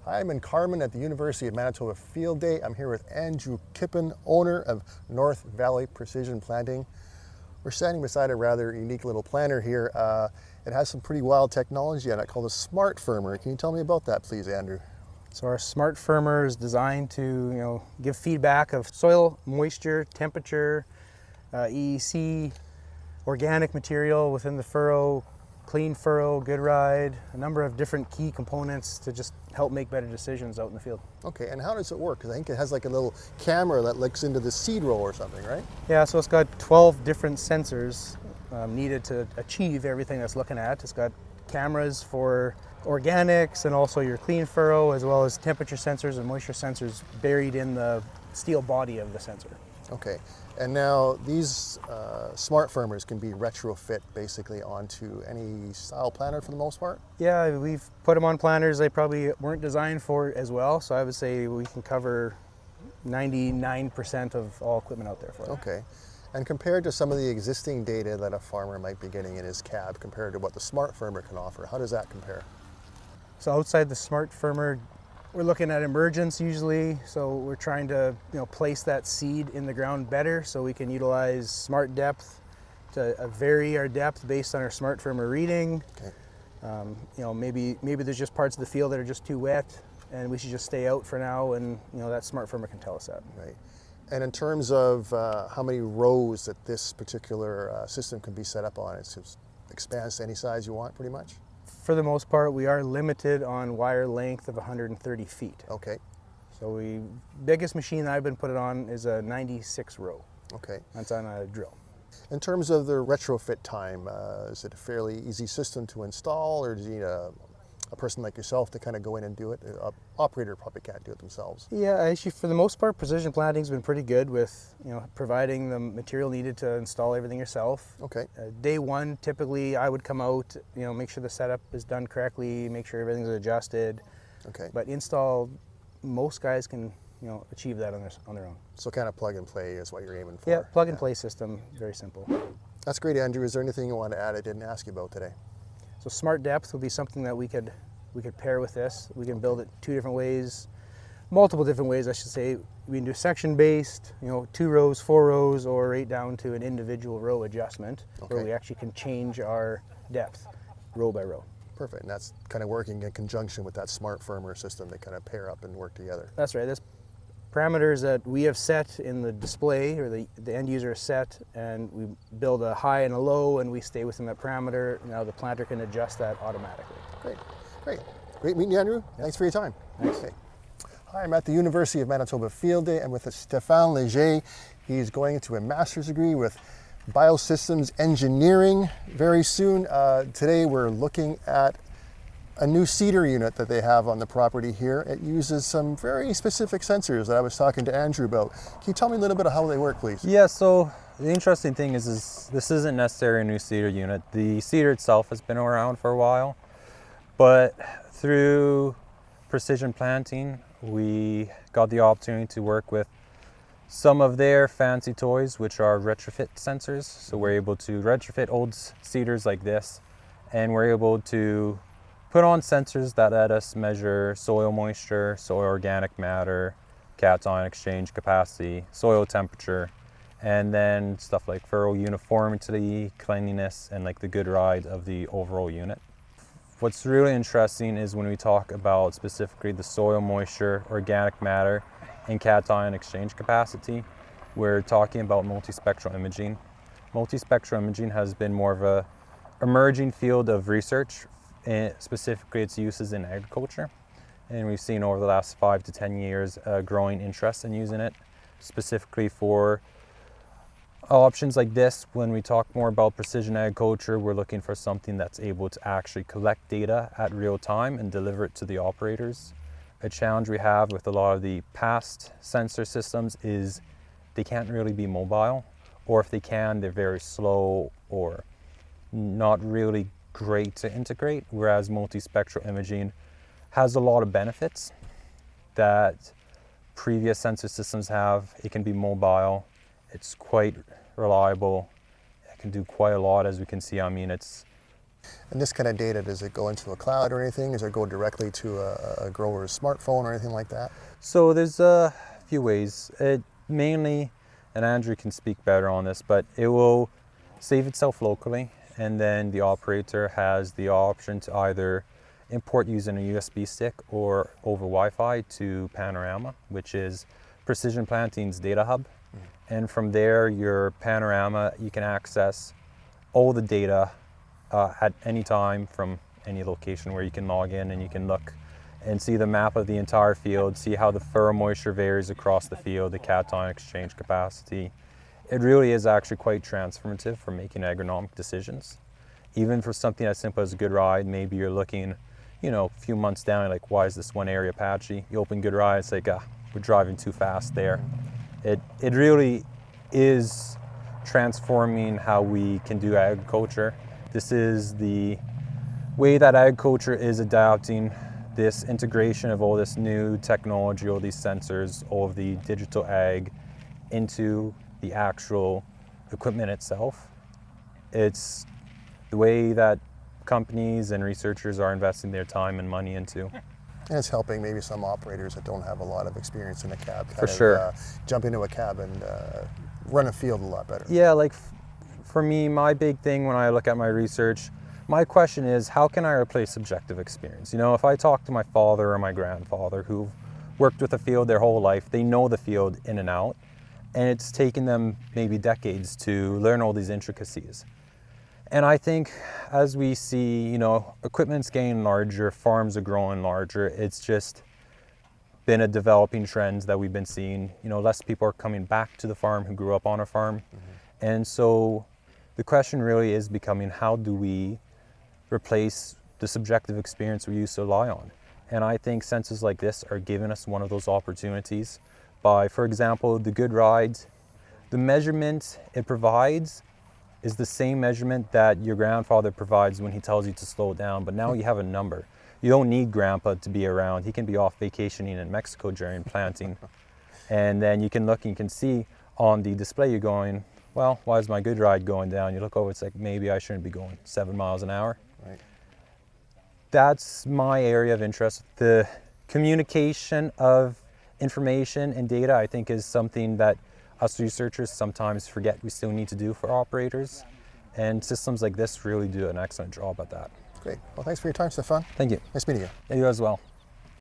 I'm in Carman at the University of Manitoba Field Day. I'm here with Andrew Kippen, owner of North Valley Precision Planting. We're standing beside a rather unique little planter here. It has some pretty wild technology on it called a SmartFirmer. Can you tell me about that, please, Andrew? So our SmartFirmer is designed to give feedback of soil moisture, temperature, EEC, organic material within the furrow, clean furrow, good ride, a number of different key components to just help make better decisions out in the field. Okay, and how does it work? Because I think it has like a little camera that looks into the seed row or something, right? Yeah, so it's got 12 different sensors needed to achieve everything that's looking at. It's got cameras for organics and also your clean furrow, as well as temperature sensors and moisture sensors buried in the steel body of the sensor. Okay, and now these SmartFirmers can be retrofit basically onto any style planter for the most part? Yeah, we've put them on planters they probably weren't designed for as well, so I would say we can cover 99% of all equipment out there for it. Okay, and compared to some of the existing data that a farmer might be getting in his cab compared to what the SmartFirmer can offer, how does that compare? So outside the SmartFirmer, we're looking at emergence usually, so we're trying to place that seed in the ground better so we can utilize smart depth to vary our depth based on our SmartFirmer reading. Okay. Maybe there's just parts of the field that are just too wet and we should just stay out for now, and that SmartFirmer can tell us that. Right. And in terms of how many rows that this particular system can be set up on, it just expands to any size you want pretty much? For the most part, we are limited on wire length of 130 feet. Okay. So biggest machine I've been put it on is a 96 row. Okay. That's on a drill. In terms of the retrofit time, is it a fairly easy system to install, or do you need a person like yourself to kind of go in and do it? An operator probably can't do it themselves. Yeah, actually, for the most part, precision planting's been pretty good with providing the material needed to install everything yourself. Okay. Day one, typically, I would come out, make sure the setup is done correctly, make sure everything's adjusted. Okay. But install, most guys can achieve that on their own. So kind of plug and play is what you're aiming for. Yeah, plug and play system, very simple. That's great, Andrew. Is there anything you want to add I didn't ask you about today? So smart depth would be something that we could pair with this. We can build it two different ways, multiple different ways, I should say. We can do section based, 2 rows, 4 rows, or right down to an individual row adjustment, where we actually can change our depth row by row. Perfect, and that's kind of working in conjunction with that SmartFirmer system. They kind of pair up and work together. That's right. That's parameters that we have set in the display, or the end user is set, and we build a high and a low, and we stay within that parameter. Now the planter can adjust that automatically. Great meeting you, Andrew. Thanks for your time. Thanks. Okay. Hi, I'm at the University of Manitoba Field Day. I'm with Stéphane Le Heiget. He's going into a master's degree with biosystems engineering very soon. Today we're looking at a new seeder unit that they have on the property here. It uses some very specific sensors that I was talking to Andrew about. Can you tell me a little bit of how they work, please? Yeah, so the interesting thing is this isn't necessarily a new seeder unit. The seeder itself has been around for a while, but through precision planting, we got the opportunity to work with some of their fancy toys, which are retrofit sensors. So we're able to retrofit old seeders like this, and we're able to put on sensors that let us measure soil moisture, soil organic matter, cation exchange capacity, soil temperature, and then stuff like furrow uniformity, cleanliness, and like the good ride of the overall unit. What's really interesting is when we talk about specifically the soil moisture, organic matter, and cation exchange capacity, we're talking about multispectral imaging. Multispectral imaging has been more of a emerging field of research, and specifically its uses in agriculture. And we've seen over the last 5 to 10 years a growing interest in using it, specifically for options like this. When we talk more about precision agriculture, we're looking for something that's able to actually collect data at real time and deliver it to the operators. A challenge we have with a lot of the past sensor systems is they can't really be mobile, or if they can, they're very slow or not really great to integrate, whereas multispectral imaging has a lot of benefits that previous sensor systems have. It can be mobile, it's quite reliable, it can do quite a lot, as we can see. I mean, it's And this kind of data, does it go into a cloud or anything? Does it go directly to a grower's smartphone or anything like that? So there's a few ways. It mainly, and Andrew can speak better on this, but it will save itself locally, and then the operator has the option to either import using a USB stick or over Wi-Fi to Panorama, which is Precision Planting's data hub. And from there, your Panorama, you can access all the data at any time from any location where you can log in, and you can look and see the map of the entire field, see how the fur moisture varies across the field, the cation exchange capacity. It really is actually quite transformative for making agronomic decisions. Even for something as simple as a good ride, maybe you're looking, a few months down, you're like, why is this one area patchy? You open good ride, it's like, we're driving too fast there. It really is transforming how we can do agriculture. This is the way that agriculture is adapting this integration of all this new technology, all these sensors, all of the digital ag into the actual equipment itself. It's the way that companies and researchers are investing their time and money into. And it's helping maybe some operators that don't have a lot of experience in a cab For sure. Jump into a cab and run a field a lot better. Yeah, like for me, my big thing when I look at my research, my question is, how can I replace subjective experience? If I talk to my father or my grandfather who've worked with the field their whole life, they know the field in and out, and it's taken them maybe decades to learn all these intricacies. And I think as we see, equipment's getting larger, farms are growing larger, it's just been a developing trend that we've been seeing. Less people are coming back to the farm who grew up on a farm. And so the question really is becoming, how do we replace the subjective experience we used to rely on? And I think sensors like this are giving us one of those opportunities by, for example, the good rides. The measurement it provides is the same measurement that your grandfather provides when he tells you to slow down, but now you have a number. You don't need grandpa to be around. He can be off vacationing in Mexico during planting. And then you can look and you can see on the display, you're going, well, why is my good ride going down? You look over, it's like, maybe I shouldn't be going 7 miles an hour. Right. That's my area of interest. The communication of information and data, I think, is something that us researchers sometimes forget we still need to do for operators. And systems like this really do an excellent job at that. Great. Well, thanks for your time, Stéphane. Thank you. Nice meeting you. You as well.